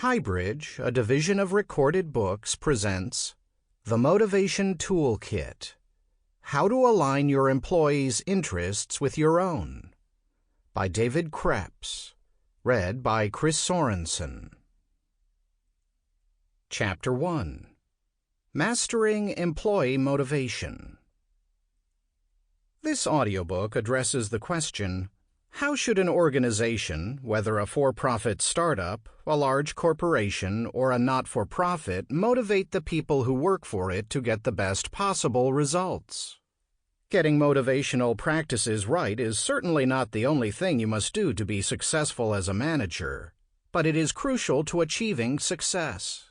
HighBridge, a division of Recorded Books, presents The Motivation Toolkit: How to Align Your Employees' Interests with Your Own, by David Kreps, read by Sorensen. Chapter 1: Mastering Employee Motivation. This audiobook addresses the question, how should an organization, whether a for-profit startup, a large corporation, or a not-for-profit, motivate the people who work for it to get the best possible results? Getting motivational practices right is certainly not the only thing you must do to be successful as a manager, but it is crucial to achieving success.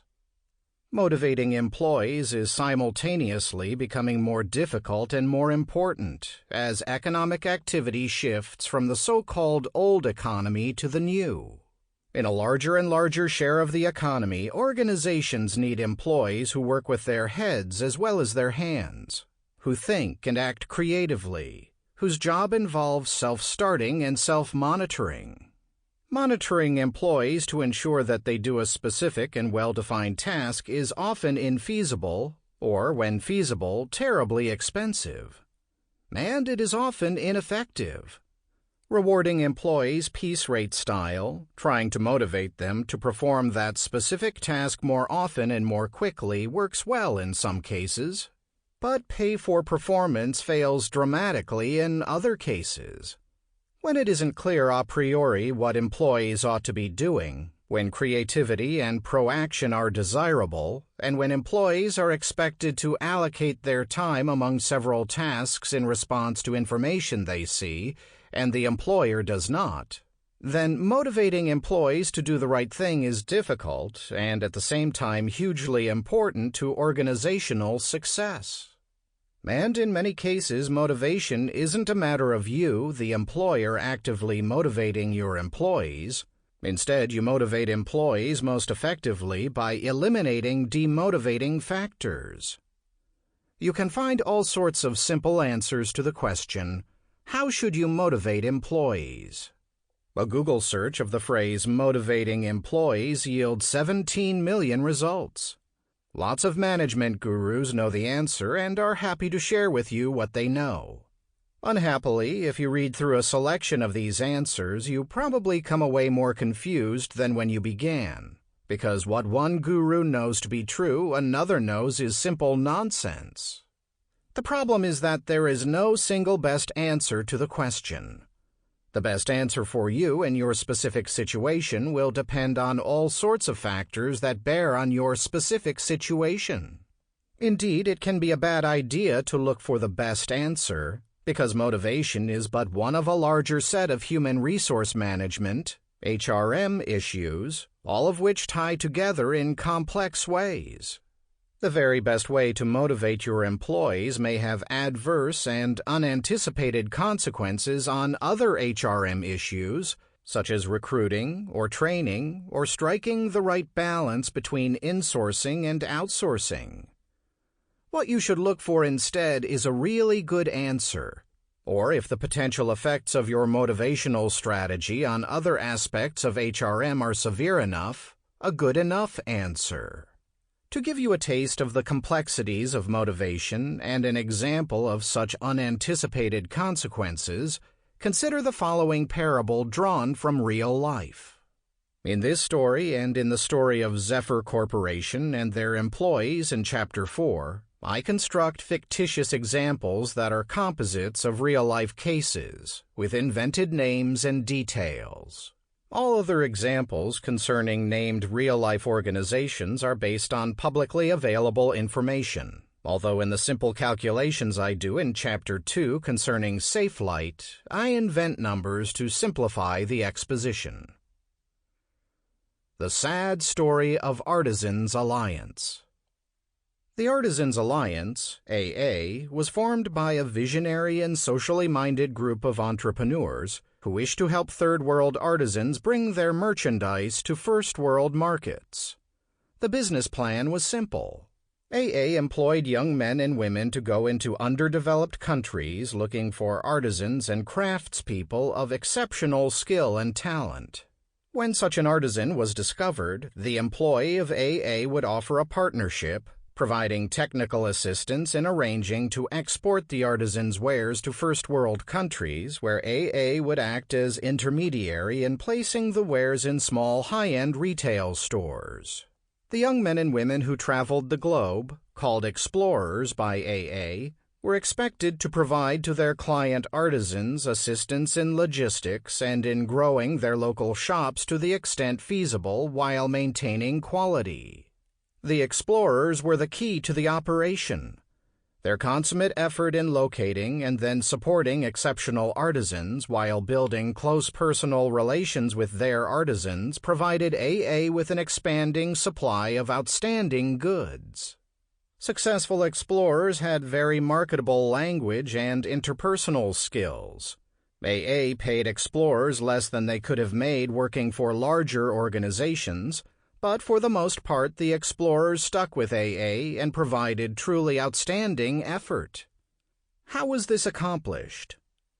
Motivating employees is simultaneously becoming more difficult and more important as economic activity shifts from the so-called old economy to the new. In a larger and larger share of the economy, organizations need employees who work with their heads as well as their hands, who think and act creatively, whose job involves self-starting and self-monitoring. Monitoring employees to ensure that they do a specific and well-defined task is often infeasible, or, when feasible, terribly expensive. And it is often ineffective. Rewarding employees piece rate style, trying to motivate them to perform that specific task more often and more quickly works well in some cases, but pay for performance fails dramatically in other cases. When it isn't clear a priori what employees ought to be doing, when creativity and proaction are desirable, and when employees are expected to allocate their time among several tasks in response to information they see, and the employer does not, then motivating employees to do the right thing is difficult and at the same time hugely important to organizational success. And in many cases, motivation isn't a matter of you, the employer, actively motivating your employees. Instead, you motivate employees most effectively by eliminating demotivating factors. You can find all sorts of simple answers to the question, how should you motivate employees? A Google search of the phrase motivating employees yields 17 million results. Lots of management gurus know the answer and are happy to share with you what they know. Unhappily, if you read through a selection of these answers, you probably come away more confused than when you began, because what one guru knows to be true, another knows is simple nonsense. The problem is that there is no single best answer to the question. The best answer for you in your specific situation will depend on all sorts of factors that bear on your specific situation. Indeed, it can be a bad idea to look for the best answer, because motivation is but one of a larger set of human resource management, HRM issues, all of which tie together in complex ways. The very best way to motivate your employees may have adverse and unanticipated consequences on other HRM issues, such as recruiting or training or striking the right balance between insourcing and outsourcing. What you should look for instead is a really good answer, or if the potential effects of your motivational strategy on other aspects of HRM are severe enough, a good enough answer. To give you a taste of the complexities of motivation and an example of such unanticipated consequences, consider the following parable drawn from real life. In this story and in the story of Zephyr Corporation and their employees in Chapter 4, I construct fictitious examples that are composites of real-life cases, with invented names and details. All other examples concerning named real-life organizations are based on publicly available information, although in the simple calculations I do in Chapter 2 concerning Safelight, I invent numbers to simplify the exposition. The Sad Story of Artisans Alliance. The Artisans Alliance, AA, was formed by a visionary and socially minded group of entrepreneurs who wish to help third-world artisans bring their merchandise to first-world markets. The business plan was simple. AA employed young men and women to go into underdeveloped countries looking for artisans and craftspeople of exceptional skill and talent. When such an artisan was discovered, the employee of AA would offer a partnership, providing technical assistance in arranging to export the artisan's wares to first-world countries, where AA would act as intermediary in placing the wares in small high-end retail stores. The young men and women who traveled the globe, called explorers by AA, were expected to provide to their client artisans assistance in logistics and in growing their local shops to the extent feasible while maintaining quality. The explorers were the key to the operation. Their consummate effort in locating and then supporting exceptional artisans while building close personal relations with their artisans provided AA with an expanding supply of outstanding goods. Successful explorers had very marketable language and interpersonal skills. AA paid explorers less than they could have made working for larger organizations, but for the most part the explorers stuck with AA and provided truly outstanding effort. How was this accomplished?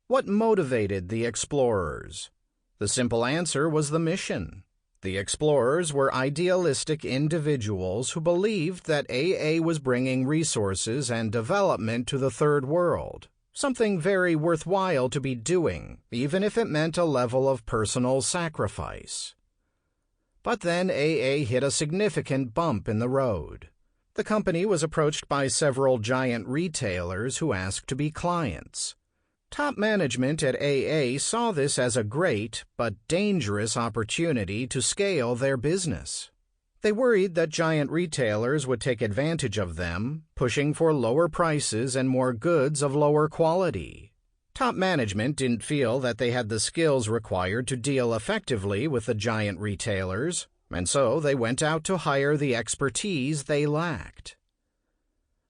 What motivated the explorers? The simple answer was the mission. The explorers were idealistic individuals who believed that AA was bringing resources and development to the Third World, something very worthwhile to be doing, even if it meant a level of personal sacrifice. But then AA hit a significant bump in the road. The company was approached by several giant retailers who asked to be clients. Top management at AA saw this as a great but dangerous opportunity to scale their business. They worried that giant retailers would take advantage of them, pushing for lower prices and more goods of lower quality. Top management didn't feel that they had the skills required to deal effectively with the giant retailers, and so they went out to hire the expertise they lacked.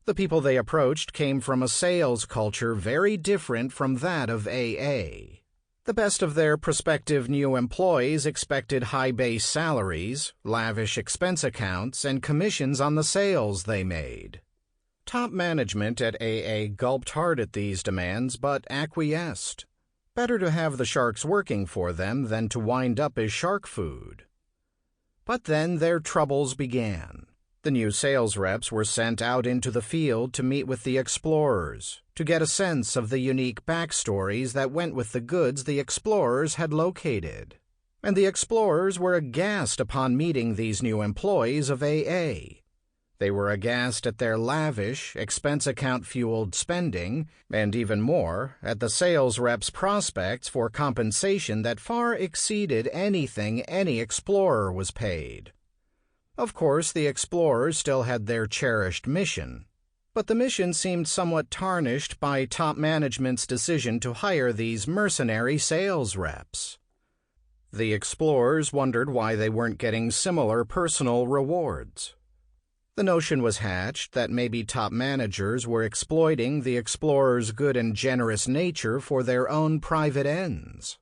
The people they approached came from a sales culture very different from that of AA. The best of their prospective new employees expected high base salaries, lavish expense accounts, and commissions on the sales they made. Top management at AA gulped hard at these demands but acquiesced. Better to have the sharks working for them than to wind up as shark food. But then their troubles began. The new sales reps were sent out into the field to meet with the explorers, to get a sense of the unique backstories that went with the goods the explorers had located. And the explorers were aghast upon meeting these new employees of AA. They were aghast at their lavish, expense account-fueled spending, and even more, at the sales reps' prospects for compensation that far exceeded anything any explorer was paid. Of course, the explorers still had their cherished mission, but the mission seemed somewhat tarnished by top management's decision to hire these mercenary sales reps. The explorers wondered why they weren't getting similar personal rewards. The notion was hatched that maybe top managers were exploiting the explorers' good and generous nature for their own private ends.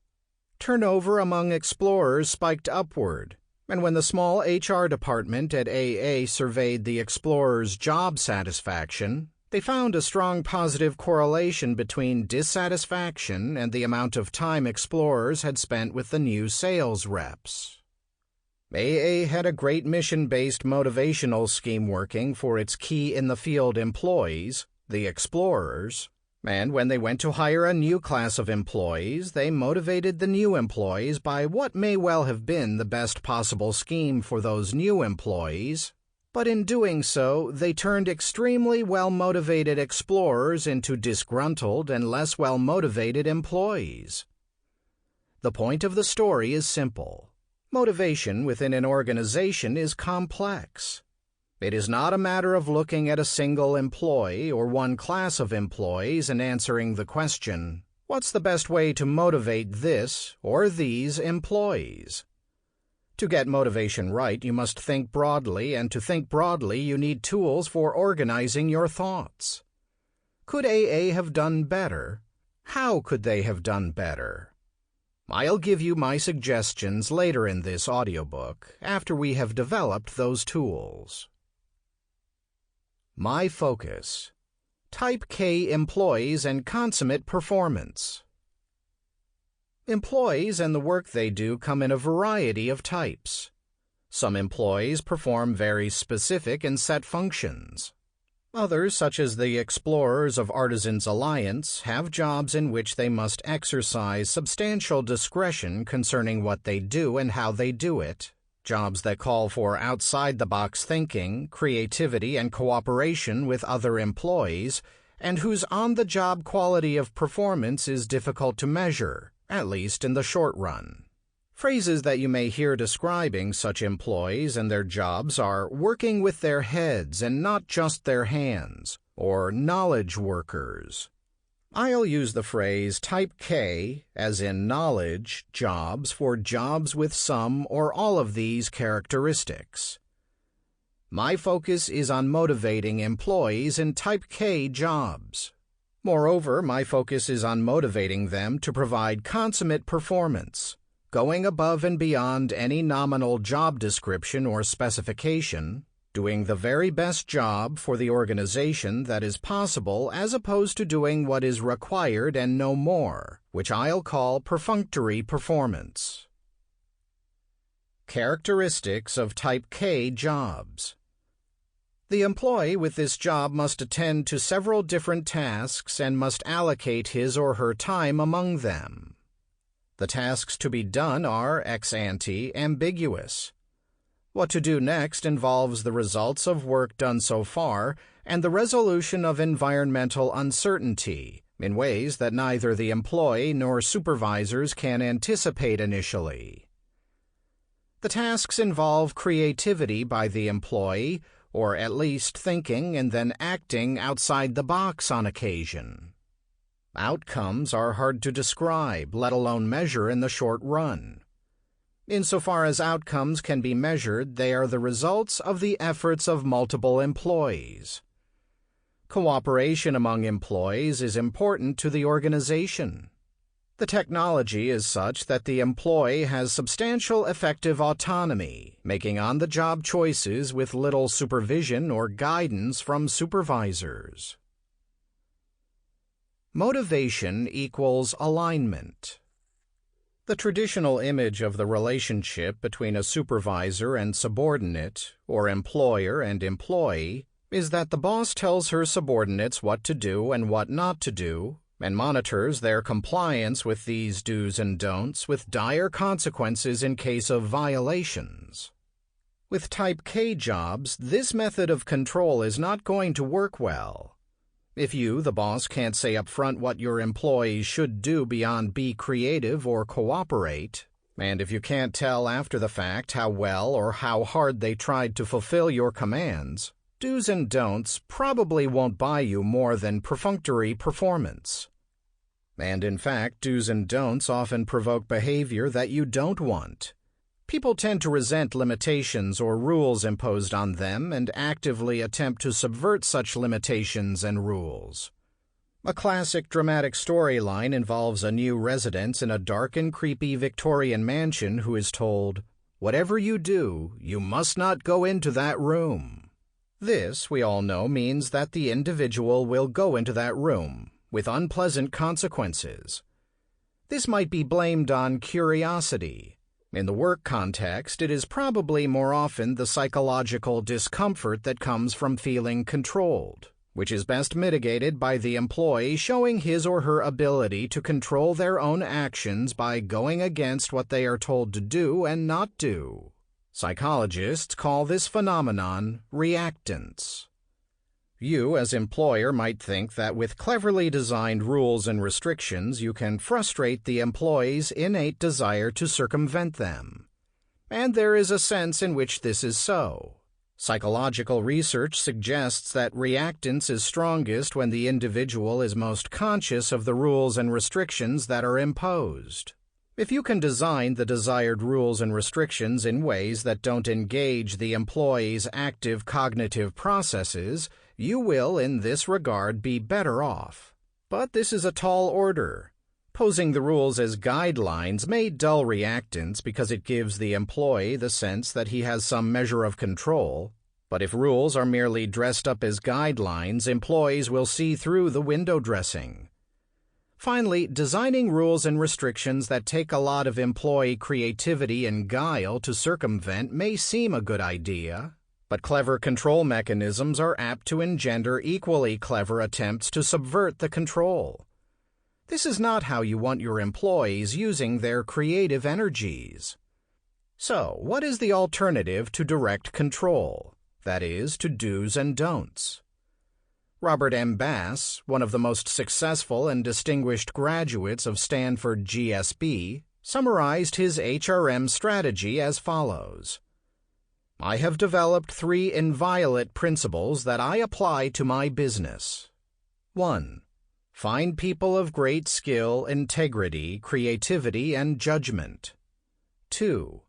Turnover among explorers spiked upward, and when the small HR department at AA surveyed the explorers' job satisfaction, they found a strong positive correlation between dissatisfaction and the amount of time explorers had spent with the new sales reps. AA had a great mission-based motivational scheme working for its key-in-the-field employees, the explorers, and when they went to hire a new class of employees, they motivated the new employees by what may well have been the best possible scheme for those new employees, but in doing so, they turned extremely well-motivated explorers into disgruntled and less well-motivated employees. The point of the story is simple. Motivation within an organization is complex. It is not a matter of looking at a single employee or one class of employees and answering the question, what's the best way to motivate this or these employees? To get motivation right, you must think broadly, and to think broadly, you need tools for organizing your thoughts. Could AA have done better? How could they have done better? I'll give you my suggestions later in this audiobook, after we have developed those tools. My focus: Type K employees and consummate performance. Employees and the work they do come in a variety of types. Some employees perform very specific and set functions. Others, such as the explorers of Artisans Alliance, have jobs in which they must exercise substantial discretion concerning what they do and how they do it, jobs that call for outside-the-box thinking, creativity, and cooperation with other employees, and whose on-the-job quality of performance is difficult to measure, at least in the short run. Phrases that you may hear describing such employees and their jobs are working with their heads and not just their hands, or knowledge workers. I'll use the phrase Type K, as in knowledge, jobs for jobs with some or all of these characteristics. My focus is on motivating employees in Type K jobs. Moreover, my focus is on motivating them to provide consummate performance, going above and beyond any nominal job description or specification, doing the very best job for the organization that is possible as opposed to doing what is required and no more, which I'll call perfunctory performance. Characteristics of Type K jobs. The employee with this job must attend to several different tasks and must allocate his or her time among them. The tasks to be done are ex ante ambiguous. What to do next involves the results of work done so far and the resolution of environmental uncertainty in ways that neither the employee nor supervisors can anticipate initially. The tasks involve creativity by the employee, or at least thinking and then acting outside the box on occasion. Outcomes are hard to describe, let alone measure in the short run. Insofar as outcomes can be measured, they are the results of the efforts of multiple employees. Cooperation among employees is important to the organization. The technology is such that the employee has substantial effective autonomy, making on-the-job choices with little supervision or guidance from supervisors. Motivation equals alignment. The traditional image of the relationship between a supervisor and subordinate, or employer and employee, is that the boss tells her subordinates what to do and what not to do, and monitors their compliance with these do's and don'ts with dire consequences in case of violations. With Type K jobs, this method of control is not going to work well. If you, the boss, can't say up front what your employees should do beyond be creative or cooperate, and if you can't tell after the fact how well or how hard they tried to fulfill your commands, do's and don'ts probably won't buy you more than perfunctory performance. And in fact, do's and don'ts often provoke behavior that you don't want. People tend to resent limitations or rules imposed on them and actively attempt to subvert such limitations and rules. A classic dramatic storyline involves a new resident in a dark and creepy Victorian mansion who is told, "Whatever you do, you must not go into that room." This, we all know, means that the individual will go into that room, with unpleasant consequences. This might be blamed on curiosity. In the work context, it is probably more often the psychological discomfort that comes from feeling controlled, which is best mitigated by the employee showing his or her ability to control their own actions by going against what they are told to do and not do. Psychologists call this phenomenon reactance. You, as employer, might think that with cleverly designed rules and restrictions you can frustrate the employee's innate desire to circumvent them. And there is a sense in which this is so. Psychological research suggests that reactance is strongest when the individual is most conscious of the rules and restrictions that are imposed. If you can design the desired rules and restrictions in ways that don't engage the employee's active cognitive processes, you will, in this regard, be better off. But this is a tall order. Posing the rules as guidelines may dull reactance because it gives the employee the sense that he has some measure of control. But if rules are merely dressed up as guidelines, employees will see through the window dressing. Finally, designing rules and restrictions that take a lot of employee creativity and guile to circumvent may seem a good idea, but clever control mechanisms are apt to engender equally clever attempts to subvert the control. This is not how you want your employees using their creative energies. So, what is the alternative to direct control? That is, to do's and don'ts. Robert M. Bass, one of the most successful and distinguished graduates of Stanford GSB, summarized his HRM strategy as follows. I have developed 3 inviolate principles that I apply to my business. 1. Find people of great skill, integrity, creativity, and judgment. 2.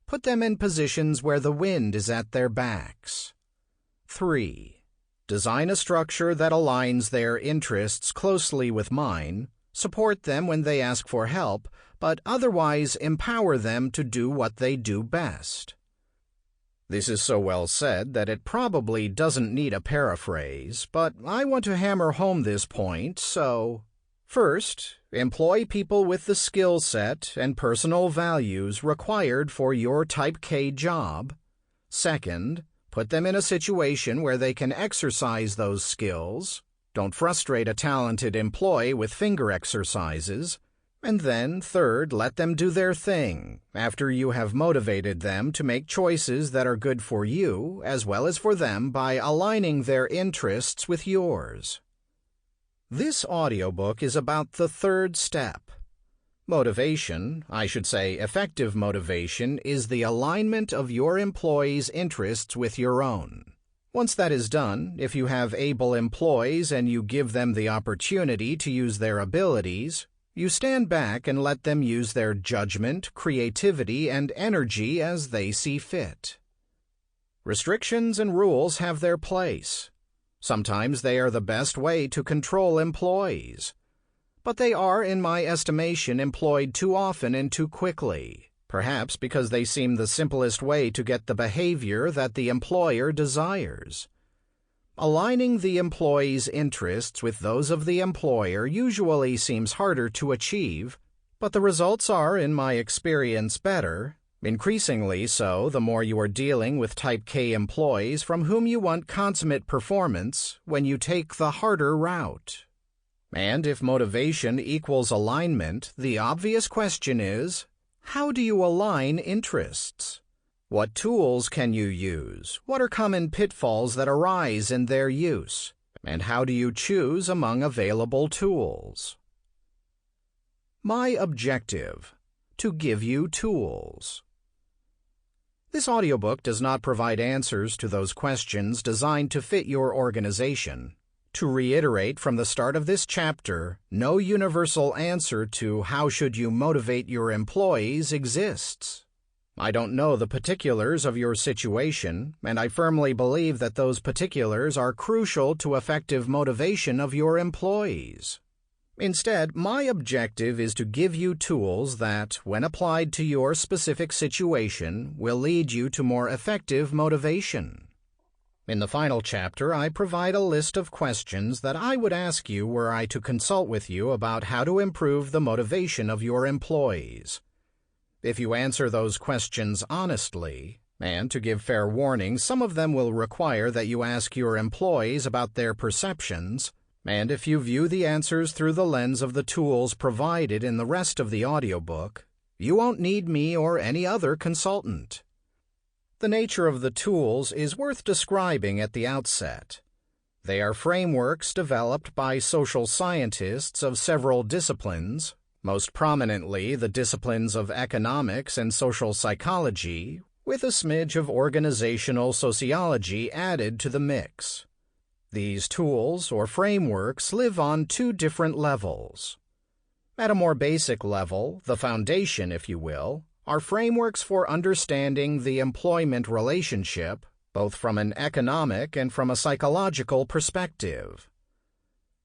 Put them in positions where the wind is at their backs. 3. Design a structure that aligns their interests closely with mine, support them when they ask for help, but otherwise empower them to do what they do best. This is so well said that it probably doesn't need a paraphrase, but I want to hammer home this point, so... First, employ people with the skill set and personal values required for your Type K job. Second, put them in a situation where they can exercise those skills. Don't frustrate a talented employee with finger exercises. And then, third, let them do their thing, after you have motivated them to make choices that are good for you, as well as for them, by aligning their interests with yours. This audiobook is about the third step. Motivation, I should say effective motivation, is the alignment of your employees' interests with your own. Once that is done, if you have able employees and you give them the opportunity to use their abilities, you stand back and let them use their judgment, creativity, and energy as they see fit. Restrictions and rules have their place. Sometimes they are the best way to control employees. But they are, in my estimation, employed too often and too quickly, perhaps because they seem the simplest way to get the behavior that the employer desires. Aligning the employee's interests with those of the employer usually seems harder to achieve, but the results are, in my experience, better, increasingly so the more you are dealing with Type K employees from whom you want consummate performance when you take the harder route. And if motivation equals alignment, the obvious question is, how do you align interests? What tools can you use? What are common pitfalls that arise in their use? And how do you choose among available tools? My objective: to give you tools. This audiobook does not provide answers to those questions designed to fit your organization. To reiterate from the start of this chapter, no universal answer to how should you motivate your employees exists. I don't know the particulars of your situation, and I firmly believe that those particulars are crucial to effective motivation of your employees. Instead, my objective is to give you tools that, when applied to your specific situation, will lead you to more effective motivation. In the final chapter, I provide a list of questions that I would ask you were I to consult with you about how to improve the motivation of your employees. If you answer those questions honestly, and to give fair warning, some of them will require that you ask your employees about their perceptions, and if you view the answers through the lens of the tools provided in the rest of the audiobook, you won't need me or any other consultant. The nature of the tools is worth describing at the outset. They are frameworks developed by social scientists of several disciplines, most prominently the disciplines of economics and social psychology, with a smidge of organizational sociology added to the mix. These tools, or frameworks, live on 2 different levels. At a more basic level, the foundation, if you will, are frameworks for understanding the employment relationship, both from an economic and from a psychological perspective.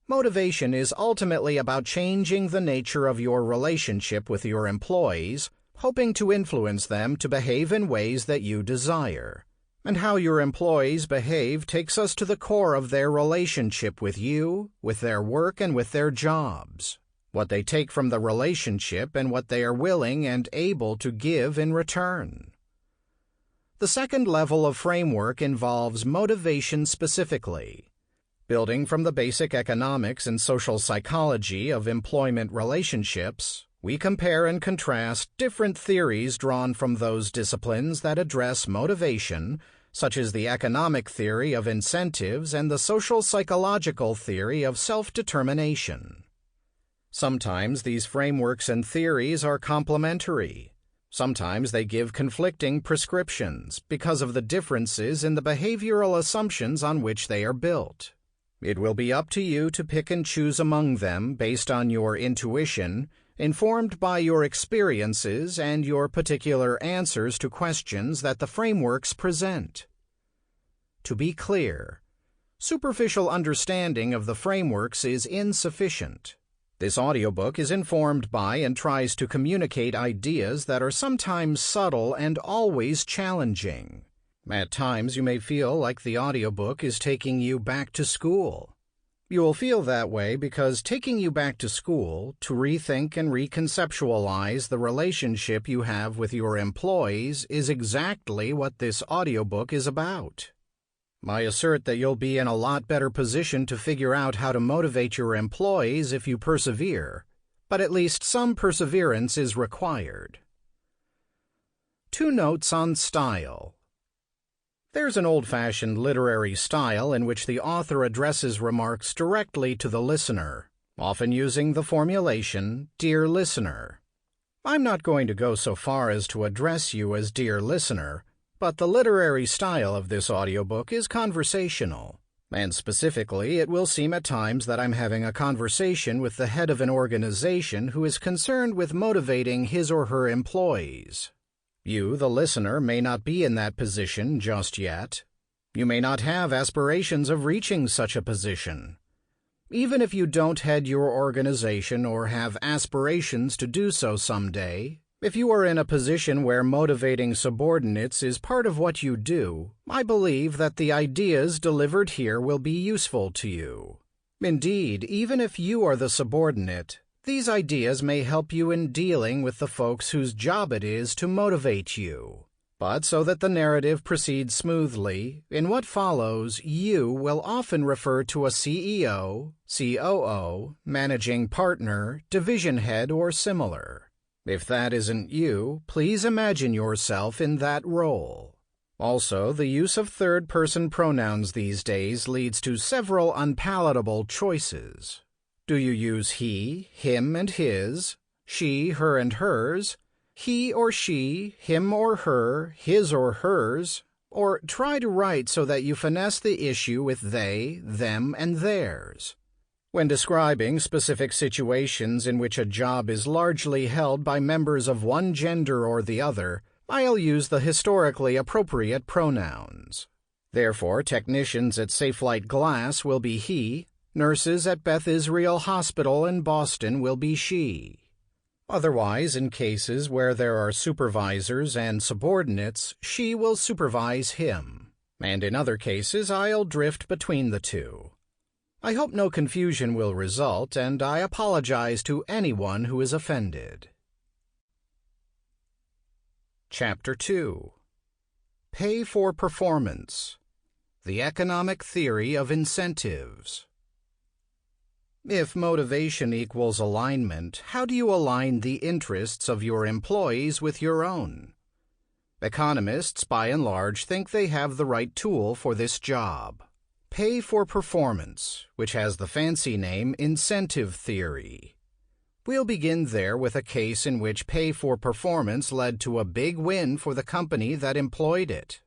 Motivation is ultimately about changing the nature of your relationship with your employees, hoping to influence them to behave in ways that you desire. And how your employees behave takes us to the core of their relationship with you, with their work, and with their jobs. what they take from the relationship and what they are willing and able to give in return. The second level of framework involves motivation specifically. Building from the basic economics and social psychology of employment relationships, we compare and contrast different theories drawn from those disciplines that address motivation, such as the economic theory of incentives and the social psychological theory of self-determination. Sometimes these frameworks and theories are complementary. Sometimes they give conflicting prescriptions because of the differences in the behavioral assumptions on which they are built. It will be up to you to pick and choose among them based on your intuition, informed by your experiences and your particular answers to questions that the frameworks present. To be clear, superficial understanding of the frameworks is insufficient. This audiobook is informed by and tries to communicate ideas that are sometimes subtle and always challenging. At times you may feel like the audiobook is taking you back to school. You will feel that way because taking you back to school to rethink and reconceptualize the relationship you have with your employees is exactly what this audiobook is about. I assert that you'll be in a lot better position to figure out how to motivate your employees if you persevere, but at least some perseverance is required. 2 notes on style. There's an old-fashioned literary style in which the author addresses remarks directly to the listener, often using the formulation, "Dear listener." I'm not going to go so far as to address you as "Dear listener," but the literary style of this audiobook is conversational, and specifically it will seem at times that I'm having a conversation with the head of an organization who is concerned with motivating his or her employees. You, the listener, may not be in that position just yet. You may not have aspirations of reaching such a position. Even if you don't head your organization or have aspirations to do so someday, if you are in a position where motivating subordinates is part of what you do, I believe that the ideas delivered here will be useful to you. Indeed, even if you are the subordinate, these ideas may help you in dealing with the folks whose job it is to motivate you. But so that the narrative proceeds smoothly, in what follows, you will often refer to a CEO, COO, managing partner, division head, or similar. If that isn't you, please imagine yourself in that role. Also, the use of third-person pronouns these days leads to several unpalatable choices. Do you use he, him, and his, she, her, and hers, he or she, him or her, his or hers, or try to write so that you finesse the issue with they, them, and theirs? When describing specific situations in which a job is largely held by members of one gender or the other, I'll use the historically appropriate pronouns. Therefore, technicians at Safelite Glass will be he, nurses at Beth Israel Hospital in Boston will be she. Otherwise, in cases where there are supervisors and subordinates, she will supervise him, and in other cases I'll drift between the two. I hope no confusion will result, and I apologize to anyone who is offended. Chapter 2. Pay for Performance. The Economic Theory of Incentives. If motivation equals alignment, how do you align the interests of your employees with your own? Economists, by and large, think they have the right tool for this job. Pay for performance, which has the fancy name incentive theory. We'll begin there with a case in which pay for performance led to a big win for the company that employed it.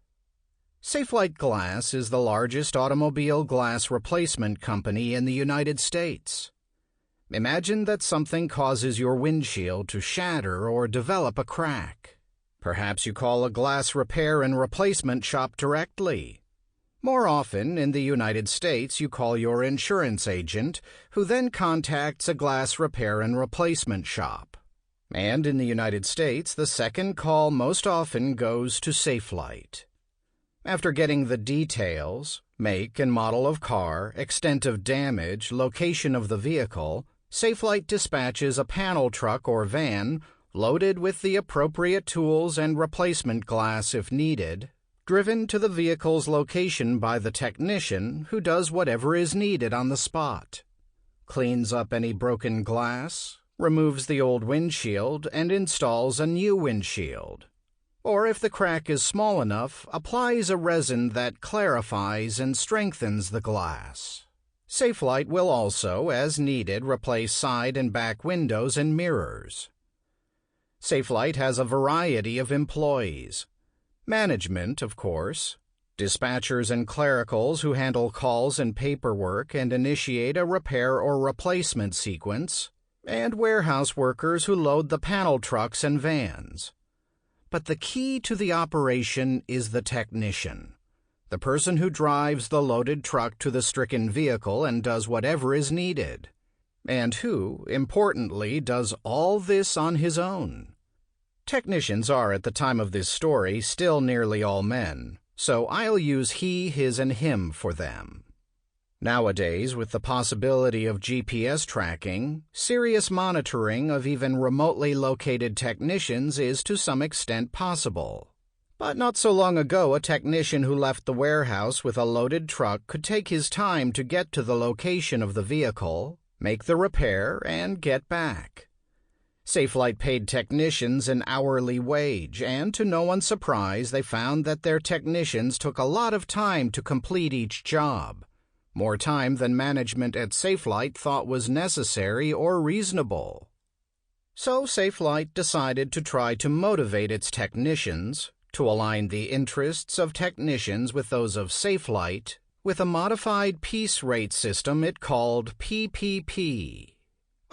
Safelite Glass is the largest automobile glass replacement company in the United States. Imagine that something causes your windshield to shatter or develop a crack. Perhaps you call a glass repair and replacement shop directly. More often, in the United States, you call your insurance agent, who then contacts a glass repair and replacement shop. And in the United States, the second call most often goes to Safelite. After getting the details, make and model of car, extent of damage, location of the vehicle, Safelight dispatches a panel truck or van loaded with the appropriate tools and replacement glass if needed, driven to the vehicle's location by the technician who does whatever is needed on the spot. Cleans up any broken glass, removes the old windshield, and installs a new windshield. Or if the crack is small enough, applies a resin that clarifies and strengthens the glass. Safelight will also, as needed, replace side and back windows and mirrors. Safelight has a variety of employees. Management, of course, dispatchers and clericals who handle calls and paperwork and initiate a repair or replacement sequence, and warehouse workers who load the panel trucks and vans. But the key to the operation is the technician, the person who drives the loaded truck to the stricken vehicle and does whatever is needed, and who, importantly, does all this on his own. Technicians are, at the time of this story, still nearly all men, so I'll use he, his, and him for them. Nowadays, with the possibility of GPS tracking, serious monitoring of even remotely located technicians is to some extent possible. But not so long ago, a technician who left the warehouse with a loaded truck could take his time to get to the location of the vehicle, make the repair, and get back. Safelight paid technicians an hourly wage, and to no one's surprise, they found that their technicians took a lot of time to complete each job. More time than management at Safelight thought was necessary or reasonable. So Safelight decided to try to motivate its technicians, to align the interests of technicians with those of Safelight, with a modified piece rate system it called PPP.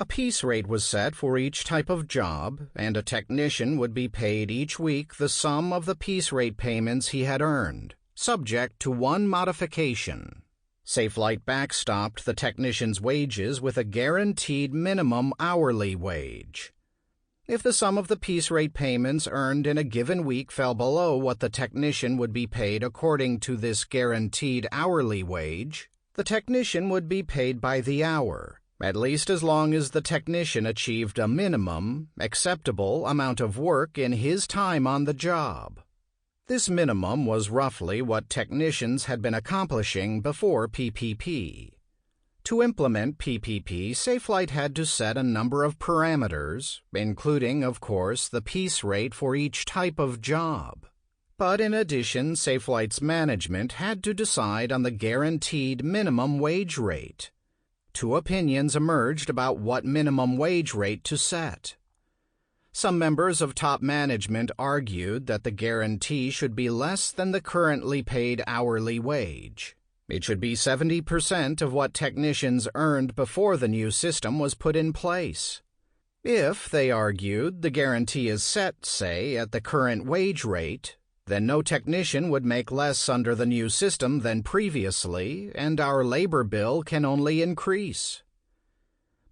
A piece rate was set for each type of job, and a technician would be paid each week the sum of the piece rate payments he had earned, subject to one modification. Safelight backstopped the technician's wages with a guaranteed minimum hourly wage. If the sum of the piece rate payments earned in a given week fell below what the technician would be paid according to this guaranteed hourly wage, the technician would be paid by the hour, at least as long as the technician achieved a minimum, acceptable amount of work in his time on the job. This minimum was roughly what technicians had been accomplishing before PPP. To implement PPP, Safelight had to set a number of parameters, including, of course, the piece rate for each type of job. But in addition, Safelight's management had to decide on the guaranteed minimum wage rate. Two opinions emerged about what minimum wage rate to set. Some members of top management argued that the guarantee should be less than the currently paid hourly wage. It should be 70% of what technicians earned before the new system was put in place. If, they argued, the guarantee is set, say, at the current wage rate, then no technician would make less under the new system than previously, and our labor bill can only increase.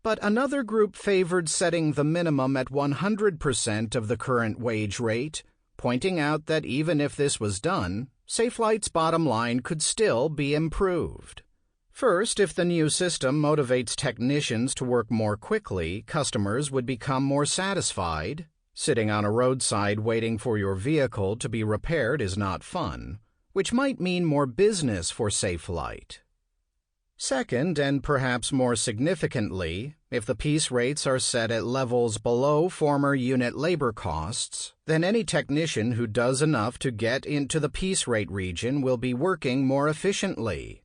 But another group favored setting the minimum at 100% of the current wage rate, pointing out that even if this was done, Safelight's bottom line could still be improved. First, if the new system motivates technicians to work more quickly, customers would become more satisfied. Sitting on a roadside waiting for your vehicle to be repaired is not fun, which might mean more business for Safelight. Second, and perhaps more significantly, if the piece rates are set at levels below former unit labor costs, then any technician who does enough to get into the piece rate region will be working more efficiently.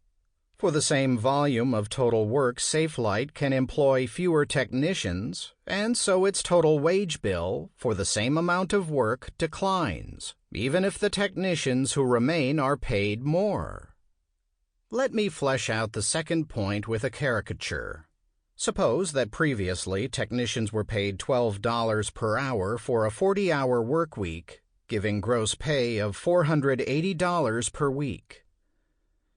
For the same volume of total work, Safelight can employ fewer technicians, and so its total wage bill, for the same amount of work, declines, even if the technicians who remain are paid more. Let me flesh out the second point with a caricature. Suppose that previously technicians were paid $12 per hour for a 40-hour work week, giving gross pay of $480 per week.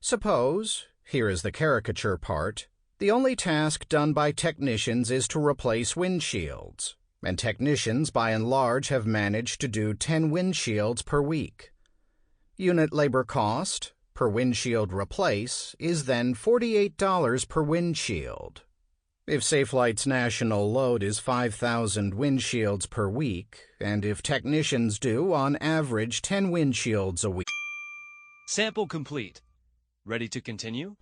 Suppose, here is the caricature part, the only task done by technicians is to replace windshields, and technicians by and large have managed to do 10 windshields per week. Unit labor cost per windshield replace is then $48 per windshield. If Safelight's national load is 5,000 windshields per week, and if technicians do, on average, 10 windshields a week. Sample complete. Ready to continue?